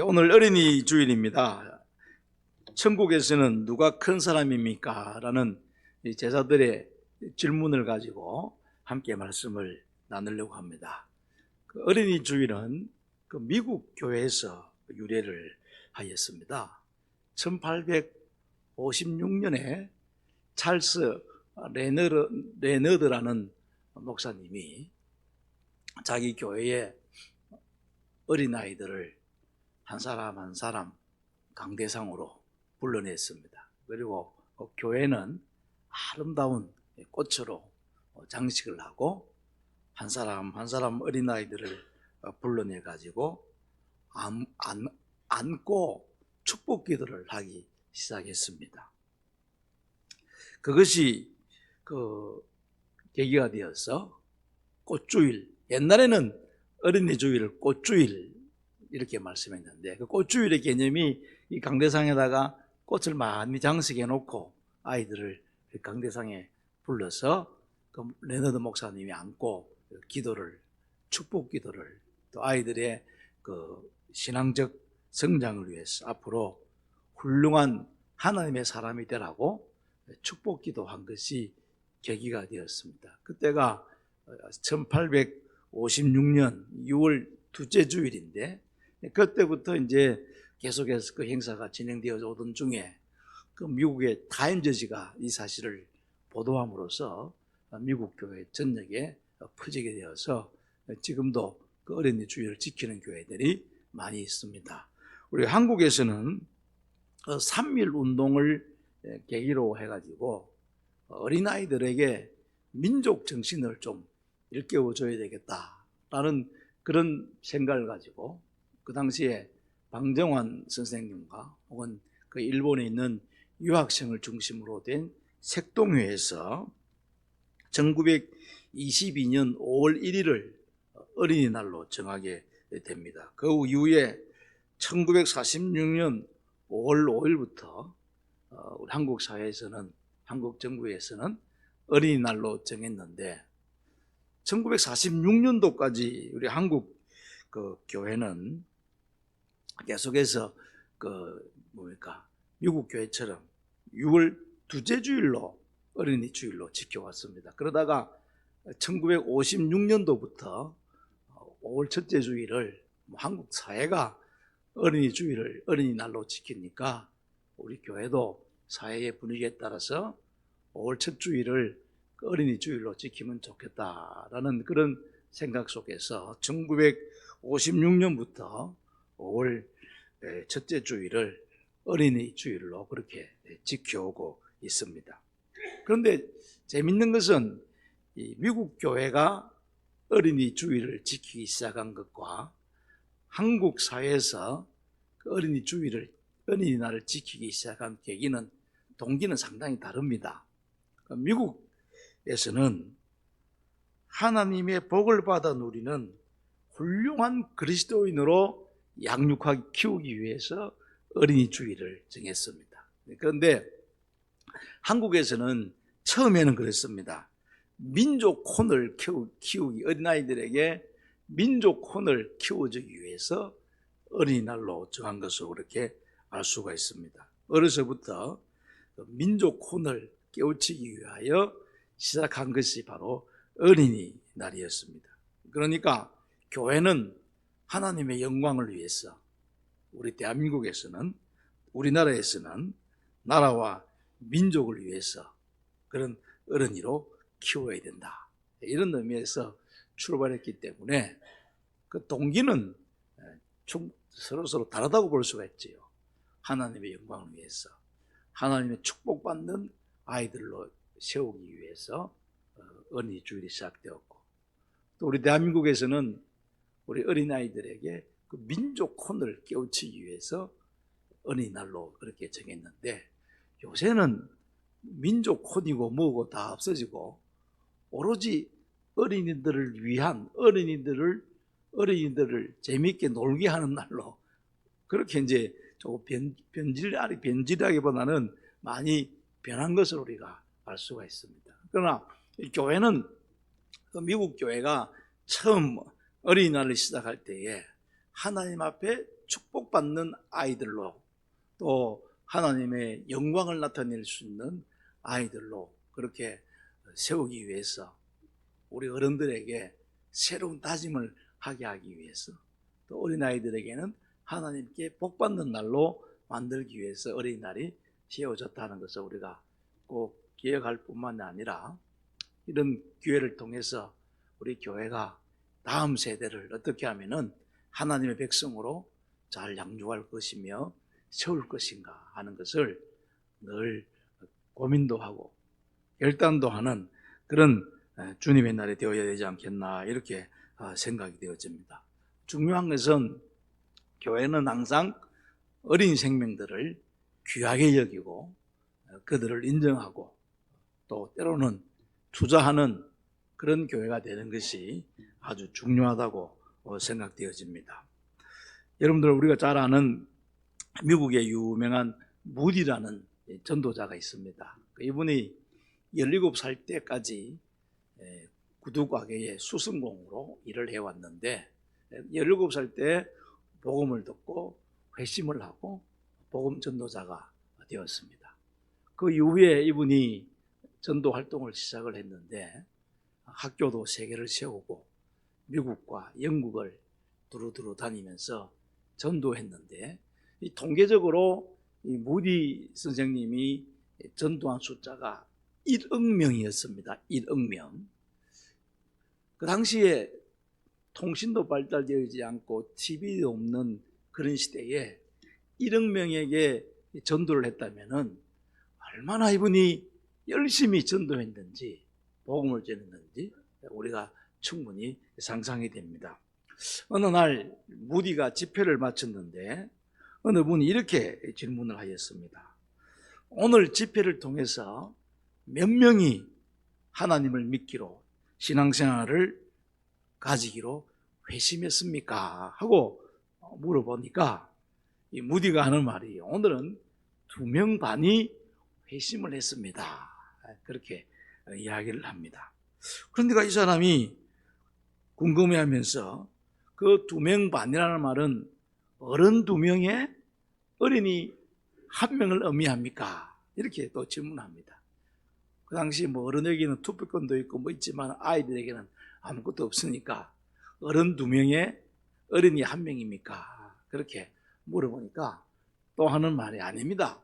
오늘 어린이 주일입니다. 천국에서는 누가 큰 사람입니까? 라는 제자들의 질문을 가지고 함께 말씀을 나누려고 합니다. 어린이 주일은 미국 교회에서 유래를 하였습니다. 1856년에 찰스 레너드라는 목사님이 자기 교회에 어린아이들을 한 사람 한 사람 강대상으로 불러냈습니다. 그리고 교회는 아름다운 꽃으로 장식을 하고 한 사람 한 사람 어린아이들을 불러내 가지고 안고 축복 기도를 하기 시작했습니다. 그것이 계기가 되어서 꽃주일, 옛날에는 어린이 주일을 꽃주일 이렇게 말씀했는데, 그 꽃주일의 개념이 이 강대상에다가 꽃을 많이 장식해 놓고 아이들을 강대상에 불러서 레너드 목사님이 안고 기도를, 축복 기도를, 또 아이들의 신앙적 성장을 위해서 앞으로 훌륭한 하나님의 사람이 되라고 축복 기도한 것이 계기가 되었습니다. 그때가 1856년 6월 둘째 주일인데, 그때부터 이제 계속해서 그 행사가 진행되어 오던 중에 미국의 타임즈지가 이 사실을 보도함으로써 미국 교회 전역에 퍼지게 되어서 지금도 그 어린이 주일을 지키는 교회들이 많이 있습니다. 우리 한국에서는 3.1 운동을 계기로 해가지고 어린아이들에게 민족 정신을 좀 일깨워줘야 되겠다라는 그런 생각을 가지고 그 당시에 방정환 선생님과 혹은 그 일본에 있는 유학생을 중심으로 된 색동회에서 1922년 5월 1일을 어린이날로 정하게 됩니다. 그 이후에 1946년 5월 5일부터 우리 한국 사회에서는, 한국 정부에서는 어린이날로 정했는데, 1946년도까지 우리 한국 교회는 계속해서 미국 교회처럼 6월 둘째 주일로 어린이 주일로 지켜왔습니다. 그러다가 1956년도부터 5월 첫째 주일을 한국 사회가 어린이 주일을 어린이날로 지키니까 우리 교회도 사회의 분위기에 따라서 5월 첫 주일을 어린이 주일로 지키면 좋겠다라는 그런 생각 속에서 1956년부터 5월 첫째 주일을 어린이 주일로 그렇게 지켜오고 있습니다. 그런데 재밌는 것은 이 미국 교회가 어린이 주일을 지키기 시작한 것과 한국 사회에서 그 어린이날을 지키기 시작한 동기는 상당히 다릅니다. 미국에서는 하나님의 복을 받아 누리는 훌륭한 그리스도인으로 양육하기 키우기 위해서 어린이 주일을 정했습니다. 그런데 한국에서는 처음에는 그랬습니다. 민족혼을 키우기, 어린아이들에게 민족혼을 키워주기 위해서 어린이날로 정한 것으로 그렇게 알 수가 있습니다. 어려서부터 민족혼을 깨우치기 위하여 시작한 것이 바로 어린이날이었습니다. 그러니까 교회는 하나님의 영광을 위해서 우리 대한민국에서는, 우리나라에서는 나라와 민족을 위해서 그런 어린이로 키워야 된다, 이런 의미에서 출발했기 때문에 그 동기는 서로 다르다고 볼 수가 있지요. 하나님의 영광을 위해서, 하나님의 축복받는 아이들로 세우기 위해서 어린이 주일이 시작되었고, 또 우리 대한민국에서는 우리 어린아이들에게 그 민족혼을 깨우치기 위해서 어린이날로 그렇게 정했는데, 요새는 민족혼이고 뭐고 다 없어지고 오로지 어린이들을 위한, 어린이들을 재미있게 놀게 하는 날로 그렇게 이제 조금 변질하기보다는 많이 변한 것을 우리가 알 수가 있습니다. 그러나 이 교회는, 미국 교회가 처음 어린이날을 시작할 때에 하나님 앞에 축복받는 아이들로, 또 하나님의 영광을 나타낼 수 있는 아이들로 그렇게 세우기 위해서, 우리 어른들에게 새로운 다짐을 하게 하기 위해서, 또 어린아이들에게는 하나님께 복받는 날로 만들기 위해서 어린이날이 세워졌다는 것을 우리가 꼭 기억할 뿐만 아니라, 이런 기회를 통해서 우리 교회가 다음 세대를 어떻게 하면은 하나님의 백성으로 잘 양육할 것이며 세울 것인가 하는 것을 늘 고민도 하고 결단도 하는 그런 주님의 날이 되어야 되지 않겠나, 이렇게 생각이 되어집니다. 중요한 것은 교회는 항상 어린 생명들을 귀하게 여기고 그들을 인정하고 또 때로는 투자하는 그런 교회가 되는 것이 아주 중요하다고 생각되어집니다. 여러분들, 우리가 잘 아는 미국의 유명한 무디라는 전도자가 있습니다. 이분이 17살 때까지 구두가게의 수승공으로 일을 해왔는데, 17살 때 복음을 듣고 회심을 하고 복음 전도자가 되었습니다. 그 이후에 이분이 전도 활동을 시작을 했는데, 학교도 3개를 세우고 미국과 영국을 두루두루 다니면서 전도했는데, 이 통계적으로 이 무디 선생님이 전도한 숫자가 1억 명이었습니다. 1억 명. 그 당시에 통신도 발달되지 않고 TV도 없는 그런 시대에 1억 명에게 전도를 했다면은 얼마나 이분이 열심히 전도했는지, 복음을 전했는지 우리가 충분히 상상이 됩니다. 어느 날 무디가 집회를 마쳤는데 어느 분이 이렇게 질문을 하였습니다. 오늘 집회를 통해서 몇 명이 하나님을 믿기로, 신앙생활을 가지기로 회심했습니까? 하고 물어보니까 이 무디가 하는 말이, 오늘은 2명 반이 회심을 했습니다. 그렇게 이야기를 합니다. 그런데 이 사람이 궁금해하면서, 그 2명 반이라는 말은 어른 2명에 어린이 1명을 의미합니까? 이렇게 또 질문합니다. 그 당시 어른에게는 투표권도 있고 있지만 아이들에게는 아무것도 없으니까 어른 2명에 어린이 1명입니까? 그렇게 물어보니까 또 하는 말이, 아닙니다.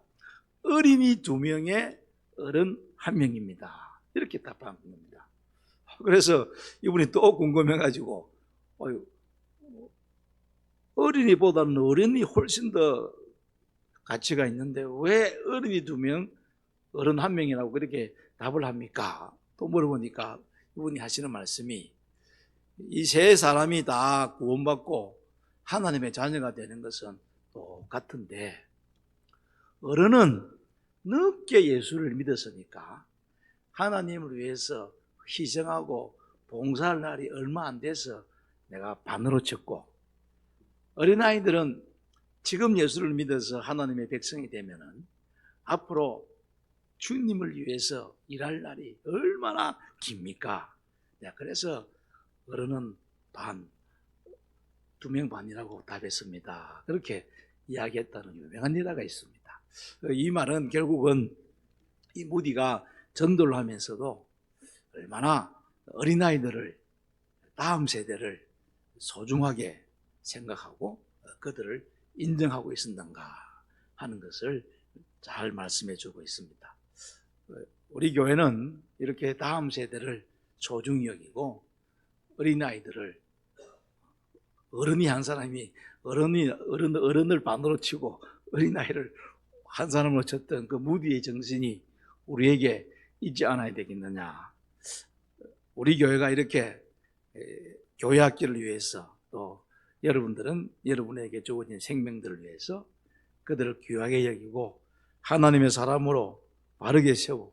어린이 2명에 어른 1명입니다. 이렇게 답한 겁니다. 그래서 이분이 또 궁금해가지고, 어린이보다는 어른이 훨씬 더 가치가 있는데 왜 어린이 2명, 어른 1명이라고 그렇게 답을 합니까? 또 물어보니까 이분이 하시는 말씀이, 이 세 사람이 다 구원받고 하나님의 자녀가 되는 것은 똑같은데, 어른은 늦게 예수를 믿었으니까 하나님을 위해서 희생하고 봉사할 날이 얼마 안 돼서 내가 반으로 쳤고, 어린아이들은 지금 예수를 믿어서 하나님의 백성이 되면은 앞으로 주님을 위해서 일할 날이 얼마나 깁니까? 그래서 어른은 반, 2명 반이라고 답했습니다. 그렇게 이야기했다는 유명한 일화가 있습니다. 이 말은 결국은 이 무디가 전도를 하면서도 얼마나 어린아이들을, 다음 세대를 소중하게 생각하고 그들을 인정하고 있었는가 하는 것을 잘 말씀해 주고 있습니다. 우리 교회는 이렇게 다음 세대를 소중히 여기고 어린아이들을, 어른이 한 사람이 어른을 반으로 치고 어린아이를 한 사람으로 쳤던 그 무디의 정신이 우리에게 있지 않아야 되겠느냐. 우리 교회가 이렇게 교회 학교를 위해서, 또 여러분들은 여러분에게 주어진 생명들을 위해서 그들을 귀하게 여기고 하나님의 사람으로 바르게 세우고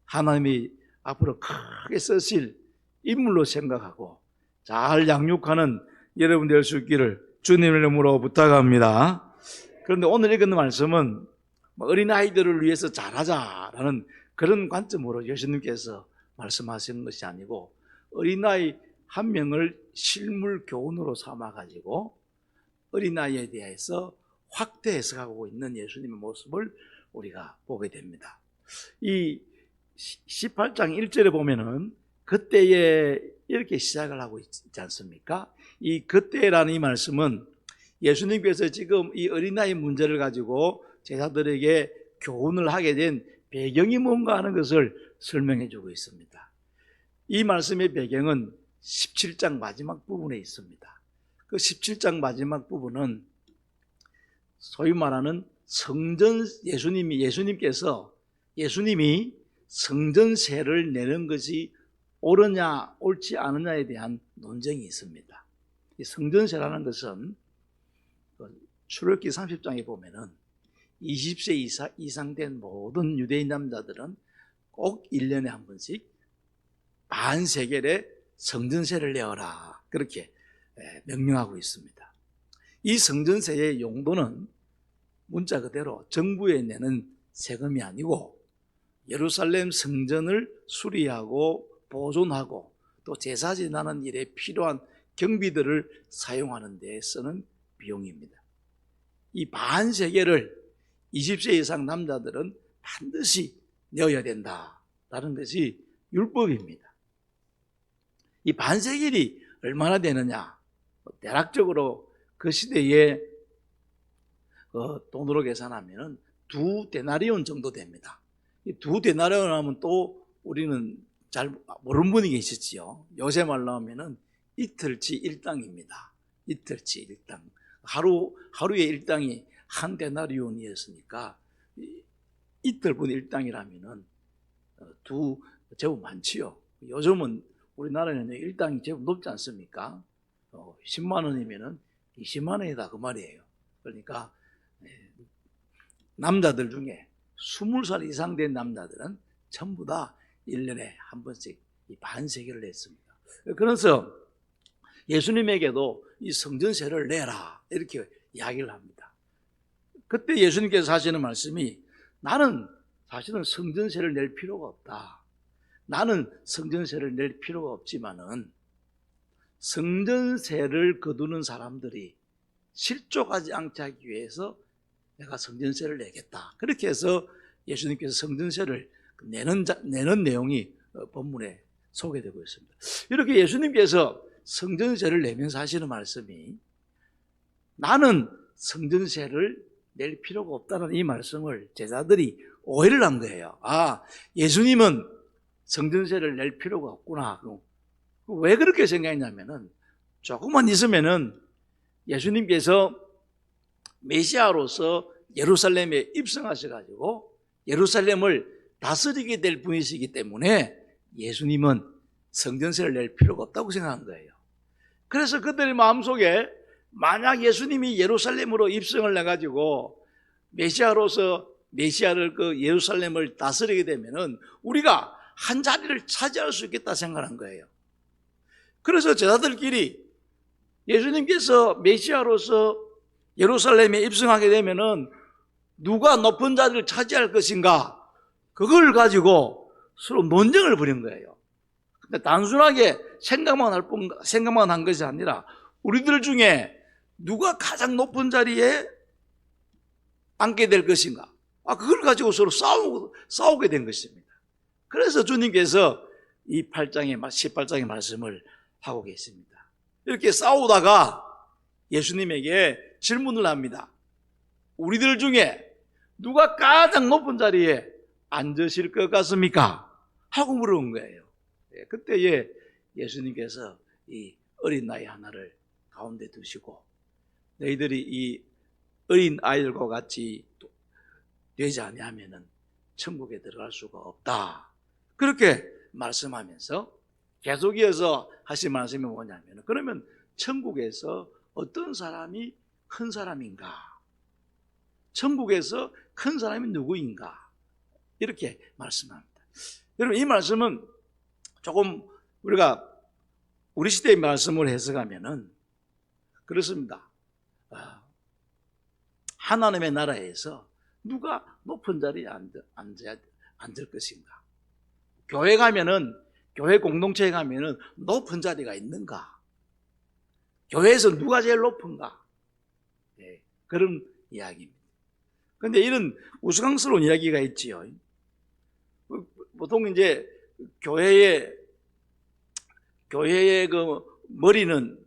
하나님이 앞으로 크게 쓰실 인물로 생각하고 잘 양육하는 여러분 될 수 있기를 주님의 이름으로 부탁합니다. 그런데 오늘 읽은 말씀은 어린아이들을 위해서 잘하자라는 그런 관점으로 예수님께서 말씀하시는 것이 아니고, 어린아이 1명을 실물 교훈으로 삼아가지고 어린아이에 대해서 확대 해석하고 있는 예수님의 모습을 우리가 보게 됩니다. 이 18장 1절에 보면은 그때에 이렇게 시작을 하고 있지 않습니까? 이 그때라는 이 말씀은 예수님께서 지금 이 어린아이 문제를 가지고 제자들에게 교훈을 하게 된 배경이 뭔가 하는 것을 설명해 주고 있습니다. 이 말씀의 배경은 17장 마지막 부분에 있습니다. 그 17장 마지막 부분은 소위 말하는 예수님이 성전세를 내는 것이 옳으냐 옳지 않느냐에 대한 논쟁이 있습니다. 이 성전세라는 것은 출애굽기 30장에 보면은 20세 이상 된 모든 유대인 남자들은 꼭 1년에 한 번씩 반세겔의 성전세를 내어라, 그렇게 명령하고 있습니다. 이 성전세의 용도는 문자 그대로 정부에 내는 세금이 아니고 예루살렘 성전을 수리하고 보존하고 또 제사 지내는 일에 필요한 경비들을 사용하는 데 쓰는 비용입니다. 이 반세겔을 20세 이상 남자들은 반드시 내어야 된다라는 것이 율법입니다. 이 반세겔이 얼마나 되느냐? 대략적으로 그 시대에 돈으로 계산하면 2데나리온 정도 됩니다. 이 2데나리온 하면 또 우리는 잘 모르는 분이 계시지요. 요새 말로 하면은 이틀치 일당입니다. 이틀치 일당. 하루의 일당이 한 데나리온이었으니까 이틀분 일당이라면은 제법 많지요. 요즘은 우리나라에는 일당이 제법 높지 않습니까? 10만 원이면은 20만 원이다 그 말이에요. 그러니까 남자들 중에 20살 이상 된 남자들은 전부 다 1년에 한 번씩 이 반세겔을 냈습니다. 그래서 예수님에게도 이 성전세를 내라 이렇게 이야기를 합니다. 그때 예수님께서 하시는 말씀이 나는 사실은 성전세를 낼 필요가 없다. 나는 성전세를 낼 필요가 없지만은 성전세를 거두는 사람들이 실족하지 않게 하기 위해서 내가 성전세를 내겠다. 그렇게 해서 예수님께서 성전세를 내는 내용이 본문에 소개되고 있습니다. 이렇게 예수님께서 성전세를 내면서 하시는 말씀이 나는 성전세를 낼 필요가 없다는 이 말씀을 제자들이 오해를 한 거예요. 아, 예수님은 성전세를 낼 필요가 없구나. 왜 그렇게 생각했냐면은 조금만 있으면은 예수님께서 메시아로서 예루살렘에 입성하셔가지고 예루살렘을 다스리게 될 분이시기 때문에 예수님은 성전세를 낼 필요가 없다고 생각한 거예요. 그래서 그들의 마음속에 만약 예수님이 예루살렘으로 입성을 해가지고 메시아를 그 예루살렘을 다스리게 되면은 우리가 한 자리를 차지할 수 있겠다 생각한 거예요. 그래서 제자들끼리 예수님께서 메시아로서 예루살렘에 입성하게 되면은 누가 높은 자리를 차지할 것인가, 그걸 가지고 서로 논쟁을 벌인 거예요. 근데 단순하게 생각만 한 것이 아니라 우리들 중에 누가 가장 높은 자리에 앉게 될 것인가, 그걸 가지고 서로 싸우게 된 것입니다. 그래서 주님께서 이 18장의 말씀을 하고 계십니다. 이렇게 싸우다가 예수님에게 질문을 합니다. 우리들 중에 누가 가장 높은 자리에 앉으실 것 같습니까? 하고 물어본 거예요. 그때에 예수님께서 이 어린 나이 하나를 가운데 두시고 너희들이 이 어린 아이들과 같이 되지 아니하면은 천국에 들어갈 수가 없다. 그렇게 말씀하면서 계속 이어서 하신 말씀이 뭐냐면, 그러면 천국에서 어떤 사람이 큰 사람인가? 천국에서 큰 사람이 누구인가? 이렇게 말씀합니다. 여러분, 이 말씀은 조금 우리가 우리 시대의 말씀을 해석하면은 그렇습니다. 하나님의 나라에서 누가 높은 자리에 앉을 것인가? 교회 가면은, 교회 공동체에 가면은 높은 자리가 있는가? 교회에서 누가 제일 높은가? 그런 이야기입니다. 그런데 이런 우스꽝스러운 이야기가 있지요. 보통 이제 교회의 그 머리는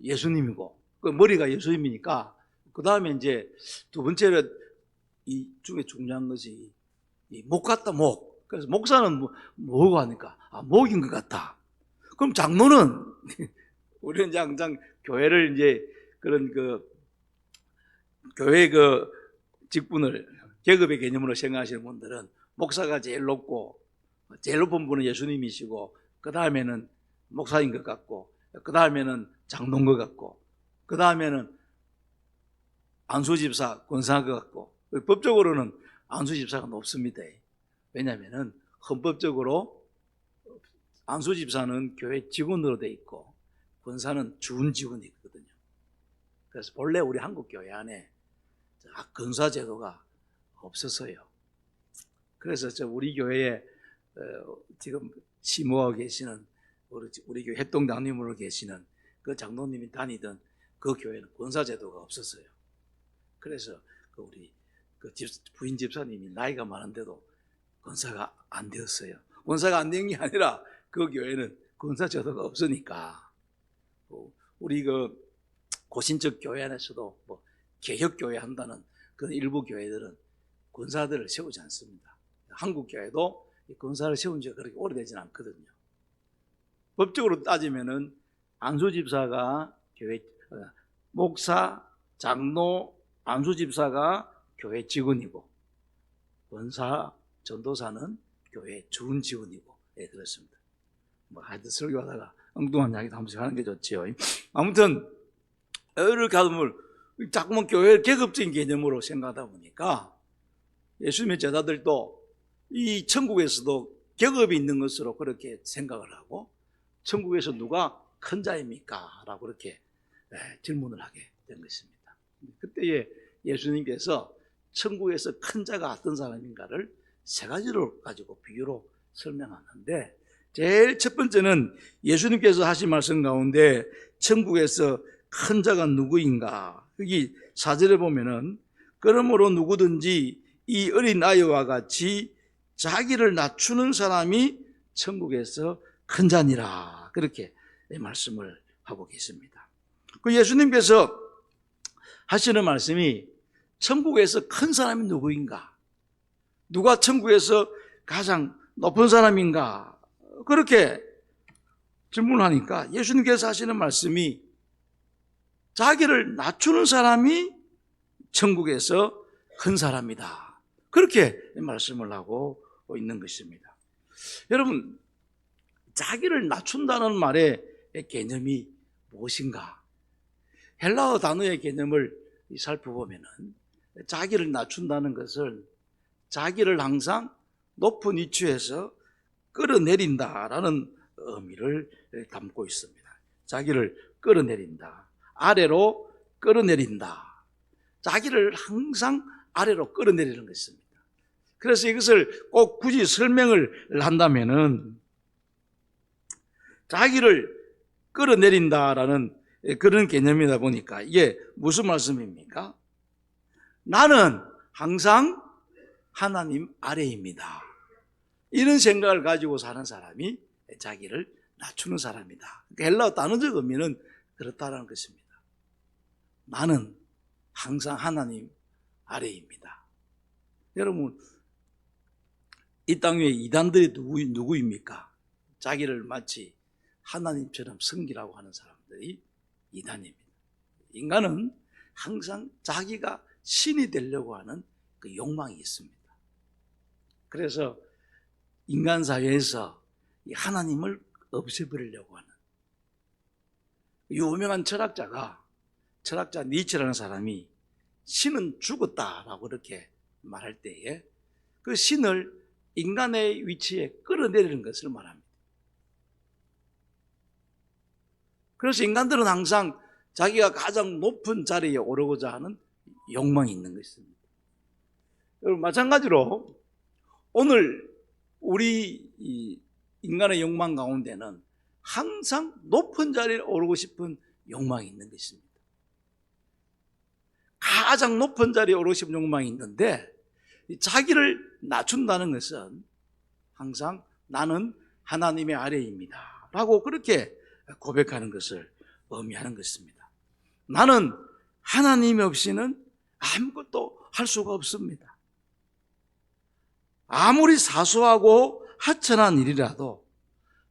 예수님이고, 그 머리가 예수님이니까, 그 다음에 이제 두 번째로 이 중에 중요한 것이 이 목 같다, 목. 그래서 목사는 뭐고 하니까, 목인 것 같다. 그럼 장로는, 우리는 이제 항상 교회를 이제 그런 교회 직분을 계급의 개념으로 생각하시는 분들은 목사가 제일 높고, 제일 높은 분은 예수님이시고, 그 다음에는 목사인 것 같고, 그 다음에는 장로인 것 같고, 그 다음에는 안수집사, 권사인 것 같고, 법적으로는 안수집사가 높습니다. 왜냐하면 헌법적으로 안수집사는 교회 직원으로 돼 있고 권사는 주운 직원이 있거든요. 그래서 본래 우리 한국 교회 안에 권사 제도가 없었어요. 그래서 우리 교회에 지금 시모하고 계시는 우리 교회 협동장로님으로 계시는 그 장로님이 다니던 그 교회는 권사 제도가 없었어요. 그래서 우리 부인 집사님이 나이가 많은데도 권사가 안 되었어요. 권사가 안 된 게 아니라 그 교회는 권사 제도가 없으니까. 우리 고신적 교회 안에서도 개혁교회 한다는 그런 일부 교회들은 권사들을 세우지 않습니다. 한국 교회도 권사를 세운 지가 그렇게 오래되진 않거든요. 법적으로 따지면은 안수집사가 교회, 목사, 장로, 안수집사가 교회 직원이고, 권사, 전도사는 교회 주운 직원이고, 그렇습니다. 하여튼 설교하다가 엉뚱한 이야기도 한 번씩 하는 게 좋지요. 아무튼 이렇게 하면 자꾸만 교회를 계급적인 개념으로 생각하다 보니까 예수님의 제자들도 이 천국에서도 계급이 있는 것으로 그렇게 생각을 하고, 천국에서 누가 큰 자입니까? 라고 그렇게 질문을 하게 된 것입니다. 그때에 예수님께서 천국에서 큰 자가 어떤 사람인가를 세 가지로 가지고 비유로 설명하는데, 제일 첫 번째는 예수님께서 하신 말씀 가운데 천국에서 큰 자가 누구인가? 여기 4절에 보면은, 그러므로 누구든지 이 어린 아이와 같이 자기를 낮추는 사람이 천국에서 큰 자니라, 그렇게 말씀을 하고 계십니다. 그 예수님께서 하시는 말씀이 천국에서 큰 사람이 누구인가? 누가 천국에서 가장 높은 사람인가? 그렇게 질문하니까 예수님께서 하시는 말씀이 자기를 낮추는 사람이 천국에서 큰 사람이다, 그렇게 말씀을 하고 있는 것입니다. 여러분, 자기를 낮춘다는 말의 개념이 무엇인가? 헬라어 단어의 개념을 살펴보면은 자기를 낮춘다는 것은 자기를 항상 높은 위치에서 끌어내린다라는 의미를 담고 있습니다. 자기를 끌어내린다, 아래로 끌어내린다, 자기를 항상 아래로 끌어내리는 것입니다. 그래서 이것을 꼭 굳이 설명을 한다면은 자기를 끌어내린다라는 그런 개념이다 보니까 이게 무슨 말씀입니까? 나는 항상 하나님 아래입니다, 이런 생각을 가지고 사는 사람이 자기를 낮추는 사람이다. 헬라어 단어적 의미는 그렇다는 것입니다. 나는 항상 하나님 아래입니다. 여러분, 이 땅 위에 이단들이 누구입니까? 자기를 마치 하나님처럼 섬기라고 하는 사람들이 이단입니다. 인간은 항상 자기가 신이 되려고 하는 그 욕망이 있습니다. 그래서 인간 사회에서 하나님을 없애버리려고 하는, 유명한 철학자 니체라는 사람이 신은 죽었다라고 그렇게 말할 때에 그 신을 인간의 위치에 끌어내리는 것을 말합니다. 그래서 인간들은 항상 자기가 가장 높은 자리에 오르고자 하는 욕망이 있는 것입니다. 여러분, 마찬가지로 오늘 우리 인간의 욕망 가운데는 항상 높은 자리에 오르고 싶은 욕망이 있는 것입니다. 가장 높은 자리에 오르심 욕망이 있는데, 자기를 낮춘다는 것은 항상 나는 하나님의 아래입니다 라고 그렇게 고백하는 것을 의미하는 것입니다. 나는 하나님 없이는 아무것도 할 수가 없습니다. 아무리 사소하고 하찮은 일이라도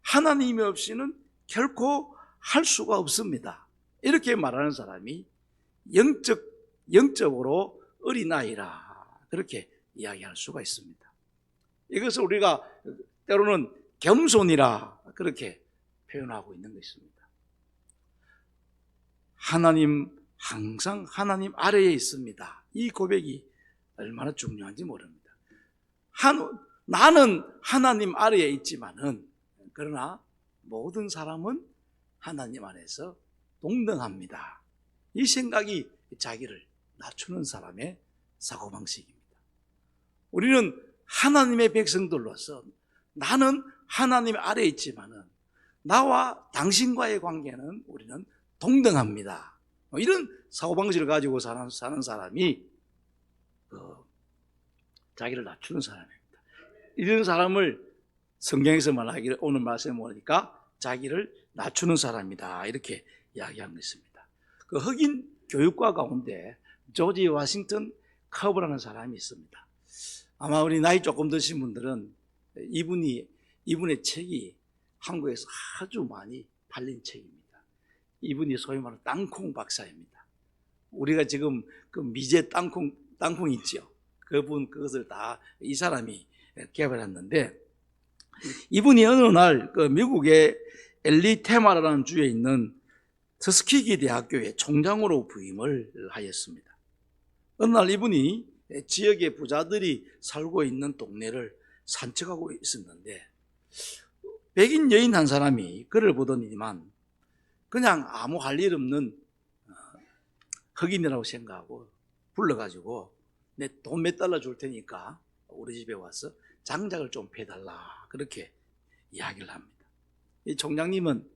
하나님이 없이는 결코 할 수가 없습니다. 이렇게 말하는 사람이 영적으로 어린아이라 그렇게 이야기할 수가 있습니다. 이것을 우리가 때로는 겸손이라 그렇게 표현하고 있는 것입니다. 항상 하나님 아래에 있습니다. 이 고백이 얼마나 중요한지 모릅니다. 나는 하나님 아래에 있지만은, 그러나 모든 사람은 하나님 안에서 동등합니다. 이 생각이 자기를 낮추는 사람의 사고방식입니다. 우리는 하나님의 백성들로서 나는 하나님 아래에 있지만은 나와 당신과의 관계는 우리는 동등합니다. 이런 사고방식을 가지고 사는 사람이 자기를 낮추는 사람입니다. 이런 사람을 성경에서 말하기를, 오늘 말씀에 보니까 자기를 낮추는 사람이다 이렇게 이야기한 것입니다. 그 흑인 교육과 가운데 조지 워싱턴 커브라는 사람이 있습니다. 아마 우리 나이 조금 드신 분들은 이분의 책이 한국에서 아주 많이 팔린 책입니다. 이분이 소위 말하는 땅콩 박사입니다. 우리가 지금 그 미제 땅콩 있죠. 그것을 다 이 사람이 개발했는데, 이분이 어느 날 그 미국의 엘리테마라는 주에 있는 터스키기 대학교의 총장으로 부임을 하였습니다. 어느 날 이분이 지역의 부자들이 살고 있는 동네를 산책하고 있었는데, 백인 여인 한 사람이 그를 보더니만 그냥 아무 할 일 없는 흑인이라고 생각하고 불러가지고 내 돈 몇 달러 줄 테니까 우리 집에 와서 장작을 좀 패달라 그렇게 이야기를 합니다. 이 총장님은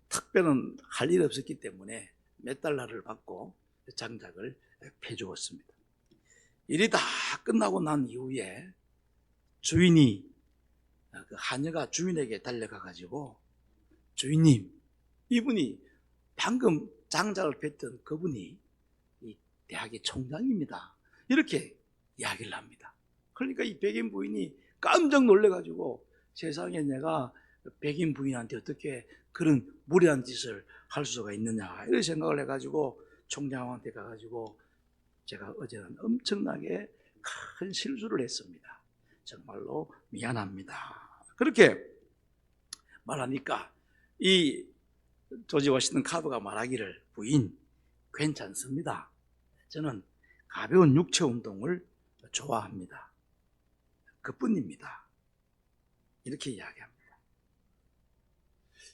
특별한 할 일 없었기 때문에 몇 달러를 받고 장작을 패주었습니다. 일이 다 끝나고 난 이후에 주인이, 그 하녀가 주인에게 달려가 가지고, 주인님, 이분이 방금 장작을 폈던 그분이 이 대학의 총장입니다 이렇게 이야기를 합니다. 그러니까 이 백인 부인이 깜짝 놀래가지고, 세상에 내가 백인 부인한테 어떻게 그런 무례한 짓을 할 수가 있느냐 이런 생각을 해가지고 총장한테 가가지고, 제가 어제는 엄청나게 큰 실수를 했습니다. 정말로 미안합니다. 그렇게 말하니까 이 조지 워싱턴 카브가 말하기를, 부인 괜찮습니다. 저는 가벼운 육체 운동을 좋아합니다. 그뿐입니다. 이렇게 이야기합니다.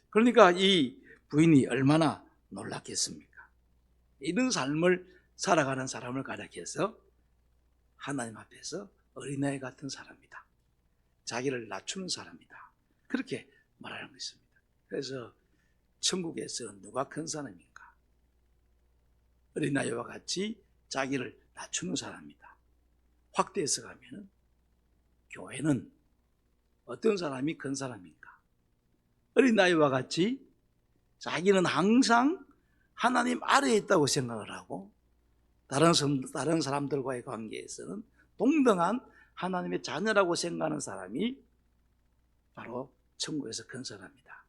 그러니까 이 부인이 얼마나 놀랐겠습니까? 이런 삶을 살아가는 사람을 가리켜서 하나님 앞에서 어린아이 같은 사람이다, 자기를 낮추는 사람이다, 그렇게 말하는 것입니다. 그래서 천국에서 누가 큰 사람인가? 어린아이와 같이 자기를 낮추는 사람이다. 확대해서 가면 교회는 어떤 사람이 큰 사람인가? 어린아이와 같이 자기는 항상 하나님 아래에 있다고 생각을 하고 다른 사람들과의 관계에서는 동등한 하나님의 자녀라고 생각하는 사람이 바로 천국에서 큰 사람이다.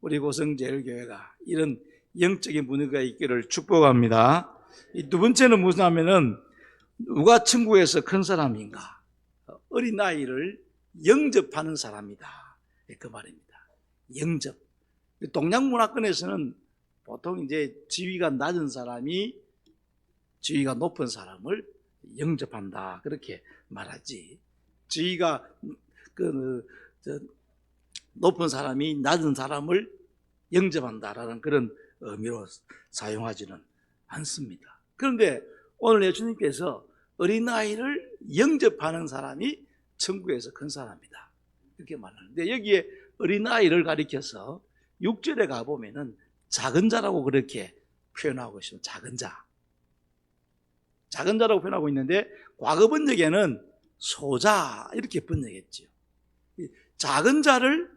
우리 고성제일교회가 이런 영적인 분위기가 있기를 축복합니다. 이 두 번째는 무슨 하면은, 누가 천국에서 큰 사람인가? 어린아이를 영접하는 사람이다, 그 말입니다. 영접. 동양 문화권에서는 보통 이제 지위가 낮은 사람이 지위가 높은 사람을 영접한다 그렇게 말하지, 지위가 높은 사람이 낮은 사람을 영접한다라는 그런 의미로 사용하지는 않습니다. 그런데 오늘 예수님께서 어린아이를 영접하는 사람이 천국에서 큰 사람이다 이렇게 말하는데, 여기에 어린아이를 가리켜서 6절에 가보면은 작은 자라고 그렇게 표현하고 있습니다. 작은 자. 작은 자라고 표현하고 있는데 과거 번역에는 소자 이렇게 번역했죠. 작은 자를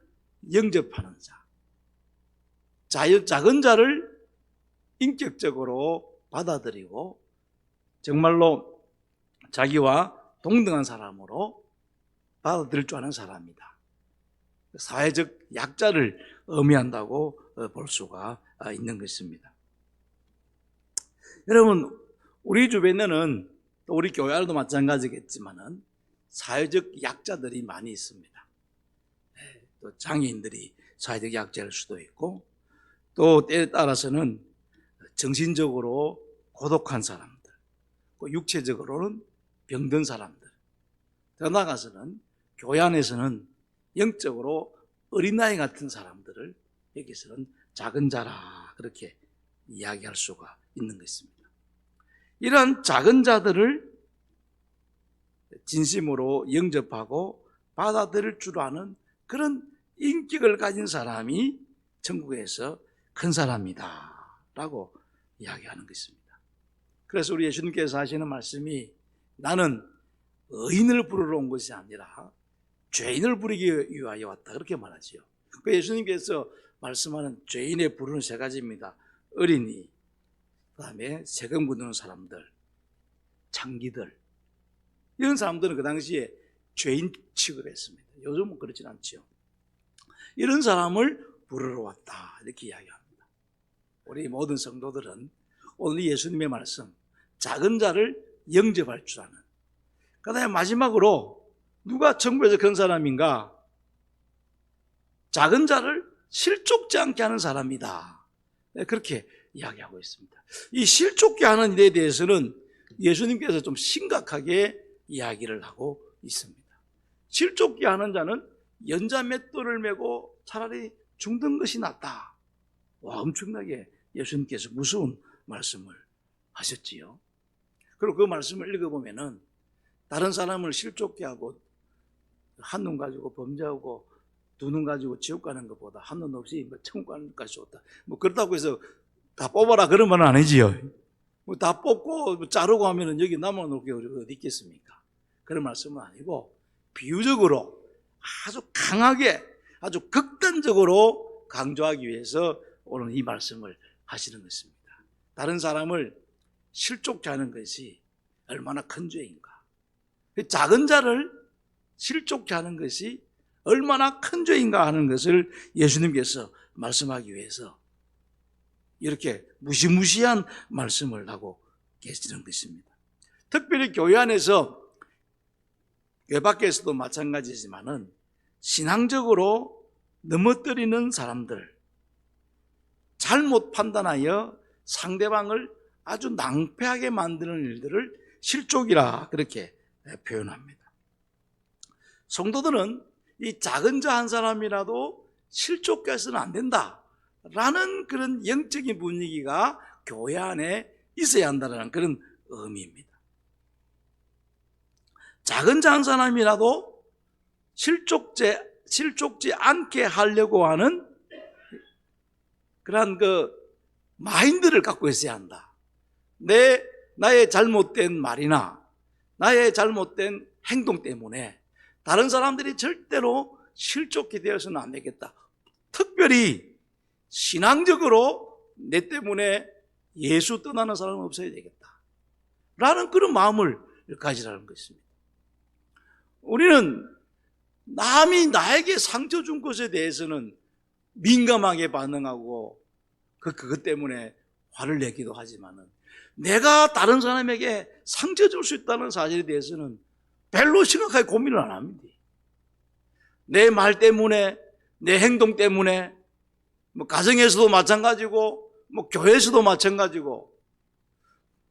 영접하는 자, 작은 자를 인격적으로 받아들이고 정말로 자기와 동등한 사람으로 받아들일 줄 아는 사람이다. 사회적 약자를 의미한다고 볼 수가 있는 것입니다. 여러분, 우리 주변에는 또 우리 교회 안에도 마찬가지겠지만은 사회적 약자들이 많이 있습니다. 또 장애인들이 사회적 약자일 수도 있고, 또 때에 따라서는 정신적으로 고독한 사람들, 육체적으로는 병든 사람들, 더 나아가서는 교회 안에서는 영적으로 어린아이 같은 사람들을 여기서는 작은 자라 그렇게 이야기할 수가 있는 것입니다. 이러한 작은 자들을 진심으로 영접하고 받아들일 줄 아는 그런 인격을 가진 사람이 천국에서 큰 사람이다 라고 이야기하는 것입니다. 그래서 우리 예수님께서 하시는 말씀이 나는 의인을 부르러 온 것이 아니라 죄인을 부르기 위하여 왔다 그렇게 말하지요. 그 예수님께서 말씀하는 죄인의 부르는 세 가지입니다. 어린이, 그 다음에 세금 묻는 사람들, 장기들, 이런 사람들은 그 당시에 죄인 취급했습니다. 요즘은 그렇진 않죠. 이런 사람을 부르러 왔다 이렇게 이야기합니다. 우리 모든 성도들은 오늘 예수님의 말씀 작은 자를 영접할 줄 아는, 그 다음에 마지막으로 누가 천국에서 큰 사람인가? 작은 자를 실족지 않게 하는 사람이다. 그렇게 이야기하고 있습니다. 이 실족게 하는 일에 대해서는 예수님께서 좀 심각하게 이야기를 하고 있습니다. 실족게 하는 자는 연자 맷돌을 메고 차라리 죽는 것이 낫다. 와, 엄청나게 예수님께서 무서운 말씀을 하셨지요. 그리고 그 말씀을 읽어보면은 다른 사람을 실족게 하고 한 눈 가지고 범죄하고 두 눈 가지고 지옥 가는 것보다 한 눈 없이 천국 가는 것까지 좋다. 그렇다고 해서 다 뽑아라 그런 말은 아니지요. 다 뽑고 자르고 하면은 여기 남아놓을 게 어디 있겠습니까? 그런 말씀은 아니고 비유적으로 아주 강하게 아주 극단적으로 강조하기 위해서 오늘 이 말씀을 하시는 것입니다. 다른 사람을 실족케 하는 것이 얼마나 큰 죄인가. 작은 자를 실족케 하는 것이 얼마나 큰 죄인가 하는 것을 예수님께서 말씀하기 위해서 이렇게 무시무시한 말씀을 하고 계시는 것입니다. 특별히 교회 안에서, 교회 밖에서도 마찬가지지만은 신앙적으로 넘어뜨리는 사람들, 잘못 판단하여 상대방을 아주 낭패하게 만드는 일들을 실족이라 그렇게 표현합니다. 성도들은 이 작은 자 한 사람이라도 실족게 해서는 안 된다라는 그런 영적인 분위기가 교회 안에 있어야 한다는 그런 의미입니다. 작은 자 한 사람이라도 실족지 않게 하려고 하는 그러한 그 마인드를 갖고 있어야 한다. 나의 잘못된 말이나 나의 잘못된 행동 때문에 다른 사람들이 절대로 실족게 되어서는 안 되겠다. 특별히 신앙적으로 내 때문에 예수 떠나는 사람은 없어야 되겠다 라는 그런 마음을 가지라는 것입니다. 우리는 남이 나에게 상처 준 것에 대해서는 민감하게 반응하고 그것 때문에 화를 내기도 하지만은 내가 다른 사람에게 상처 줄 수 있다는 사실에 대해서는 별로 심각하게 고민을 안 합니다. 내 말 때문에, 내 행동 때문에, 가정에서도 마찬가지고, 교회에서도 마찬가지고,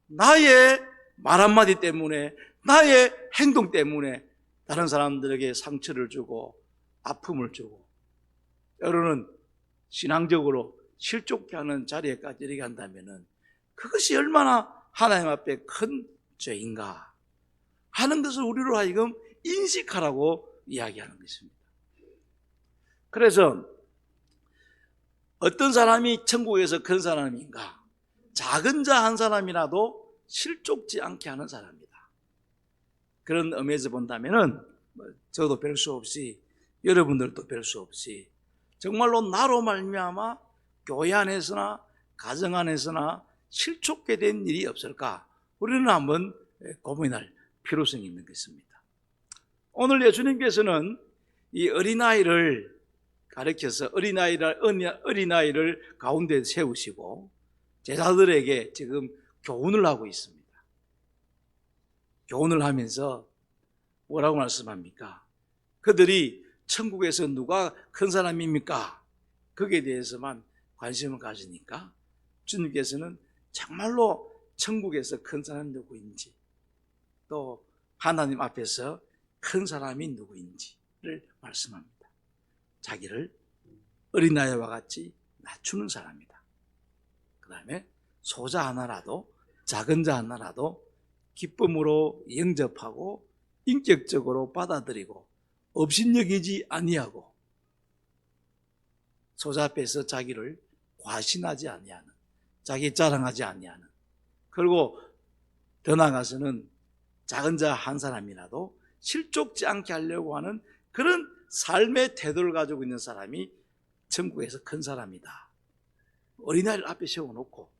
나의 말 한마디 때문에, 나의 행동 때문에 다른 사람들에게 상처를 주고, 아픔을 주고, 때로는 신앙적으로 실족케 하는 자리에까지 이르게 한다면은 그것이 얼마나 하나님 앞에 큰 죄인가 하는 것을 우리로 하여금 인식하라고 이야기하는 것입니다. 그래서 어떤 사람이 천국에서 큰 사람인가? 작은 자 한 사람이라도 실족지 않게 하는 사람이다. 그런 의미에서 본다면은 저도 별 수 없이, 여러분들도 별 수 없이 정말로 나로 말미암아 교회 안에서나 가정 안에서나 실족게 된 일이 없을까? 우리는 한번 고민할 필요성이 있는 것입니다. 오늘 예수님께서는 이 어린아이를 가르쳐서 어린아이를 가운데 세우시고 제자들에게 지금 교훈을 하고 있습니다. 교훈을 하면서 뭐라고 말씀합니까? 그들이 천국에서 누가 큰 사람입니까? 거기에 대해서만 관심을 가지니까 주님께서는 정말로 천국에서 큰 사람이 누구인지, 또 하나님 앞에서 큰 사람이 누구인지를 말씀합니다. 자기를 어린아이와 같이 낮추는 사람이다. 그 다음에 소자 하나라도, 작은 자 하나라도 기쁨으로 영접하고 인격적으로 받아들이고 업신여기지 아니하고 소자 앞에서 자기를 과신하지 아니하는, 자기 자랑하지 아니하는, 그리고 더 나아가서는 작은 자 한 사람이라도 실족지 않게 하려고 하는 그런 삶의 태도를 가지고 있는 사람이 천국에서 큰 사람이다. 어린아이를 앞에 세워놓고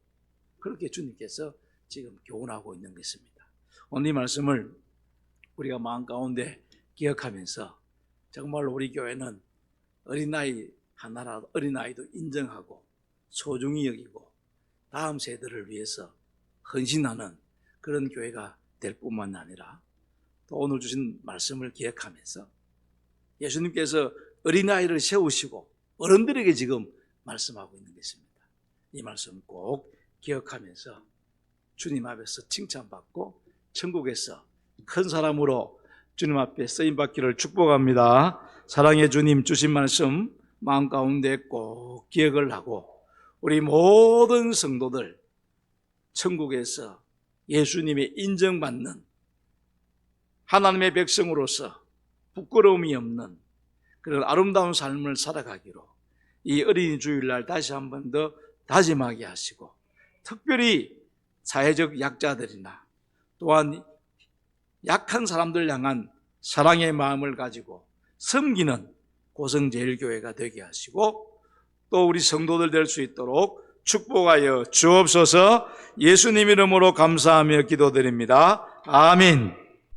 그렇게 주님께서 지금 교훈하고 있는 것입니다. 오늘 이 말씀을 우리가 마음 가운데 기억하면서 정말로 우리 교회는 어린아이 하나라도, 어린아이도 인정하고 소중히 여기고 다음 세대를 위해서 헌신하는 그런 교회가 될 뿐만 아니라 또 오늘 주신 말씀을 기억하면서 예수님께서 어린아이를 세우시고 어른들에게 지금 말씀하고 있는 것입니다. 이 말씀 꼭 기억하면서 주님 앞에서 칭찬받고 천국에서 큰 사람으로 주님 앞에 쓰임받기를 축복합니다. 사랑의 주님 주신 말씀 마음 가운데 꼭 기억을 하고 우리 모든 성도들 천국에서 예수님의 인정받는 하나님의 백성으로서 부끄러움이 없는 그런 아름다운 삶을 살아가기로 이 어린이 주일날 다시 한 번 더 다짐하게 하시고, 특별히 사회적 약자들이나 또한 약한 사람들 향한 사랑의 마음을 가지고 섬기는 고성제일교회가 되게 하시고 또 우리 성도들 될 수 있도록 축복하여 주옵소서. 예수님 이름으로 감사하며 기도드립니다. 아멘.